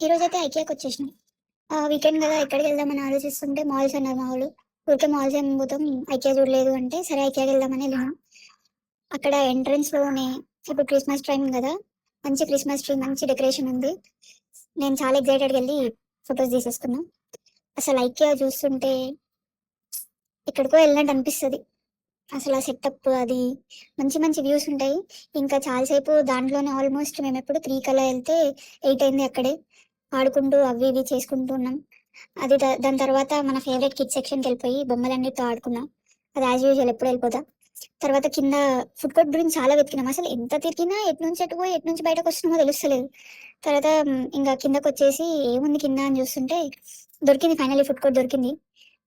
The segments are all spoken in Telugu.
ఈరోజైతే ఐకియాకి వచ్చేసినాం. వీకెండ్ గదా! ఎక్కడికెళ్దామని ఆలోచిస్తుంటే మాల్స్ అన్నారు మా వోళ్ళు. ఊరికే మాల్స్ ఏం పోతాం, ఐకియా చూడలేదు అంటే, సరే ఐకియాకెళ్దామని ఎళ్ళినాం. అక్కడ ఎంట్రన్స్‌లోనే ఇప్పుడు క్రిస్మస్ టైమ్ గదా! మంచి క్రిస్మస్ ట్రీ, మంచి డెకరేషన్ ఉంది. నేను చాలా ఎక్సైటెడ్‌గెళ్ళి ఫోటోస్ తీసేసుకున్నా. అసలు ఐకియా చూస్తుంటే ఎక్కడికో ఎళ్ళినట్టు అనిపిస్తది. అసలు ఆ సెటప్ అది మంచి మంచి వ్యూస్ ఉంటాయి. ఇంకా చాలా సేపు దాంట్లోనే ఆల్మోస్ట్ మేమెప్పుడు 3 కల్లా ఎళ్తే 8 అయింది అక్కడే. ఆడుకుంటూ అవి ఇవి చేసుకుంటూ ఉన్నాం. అది దాని తర్వాత మన ఫేవరెట్ కిడ్స్ సెక్షన్‌కెళ్ళిపోయి బొమ్మలన్నిటితో ఆడుకున్నాం. అది యాజ్ యూజువల్ ఎప్పుడు ఎళ్ళిపోతా. తర్వాత కింద ఫుడ్ కోర్ట్ గురించి చాలా వెతికినాం. అసలు ఎంత తిరిగినా ఎటు నుంచి ఎటు పోయి, ఎటు నుంచి బయటకొస్తున్నామో తెలుస్తలేదు. తర్వాత ఇంగ కిందకొచ్చేసి ఏముంది కింద అని చూస్తుంటే దొరికింది, ఫైనల్లీ ఫుడ్ కోర్ట్ దొరికింది.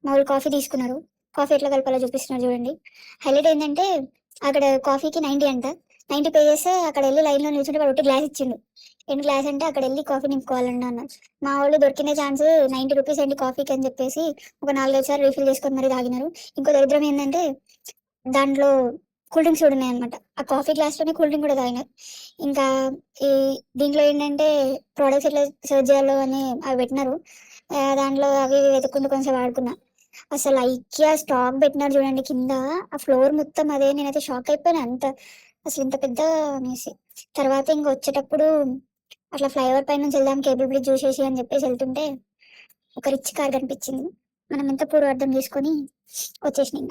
మా వోళ్ళు కాఫీ తీసుకున్నారు. కాఫీ ఎట్లా కలపాలో చూపిస్తున్నారు చూడండి. హైలైట్ ఏందంటే అక్కడ కాఫీకి 90 అంట. 90 పే చేస్తే అక్కడెళ్లి లైన్‌లో నిల్చుంటే వాడు ఉట్టి గ్లాస్ ఇచ్చిండు. ఏంటి గ్లాస్ అంటే అక్కడెళ్లి కాఫీ నింపుకోవాలంట అన్నారు. మా వోళ్ళు దొరికిన ఛాన్స్ 90 రూపీస్ అండి కాఫీకి అని చెప్పేసి ఒక 4, 5 సార్లు రీఫిల్ చేసుకొని మరి తాగినారు. ఇంకో దరిద్రం ఏందంటే దాంట్లో కూల్ డ్రింక్స్ కూడా ఉన్నాయన్నమాట. ఆ కాఫీ గ్లాస్‌లోనే కూల్ డ్రింక్ కూడా తాగినారు. ఇంకా ఈ దీంట్లో ఏంటంటే ప్రొడక్ట్స్ ఎట్లా సెర్చ్ చేయాలో అని అవి పెట్టినారు. దాంట్లో అవి ఇవి వెతుక్కుంటూ కొంచెం ఆడుకున్నా. అసలు ఐకియా స్టాక్ పెట్టినారు చూడండి కింద. ఆ ఫ్లోర్ మొత్తం అదే. నేనైతే షాక్ అయిపోయినా. అసలు ఇంత పెద్దగా అనేసి. తర్వాత ఇంక వచ్చేటప్పుడు అట్లా ఫ్లైఓవర్ పైనుంచి వెళ్దాం కేబుల్ బ్రిడ్జ్ చూసేసి అని చెప్పేసి వెళ్తుంటే ఒక రిచ్ కార్ కనిపించింది. మనం ఎంత పూర్వ అర్థం చేసుకొని వచ్చేసినా ఇంక.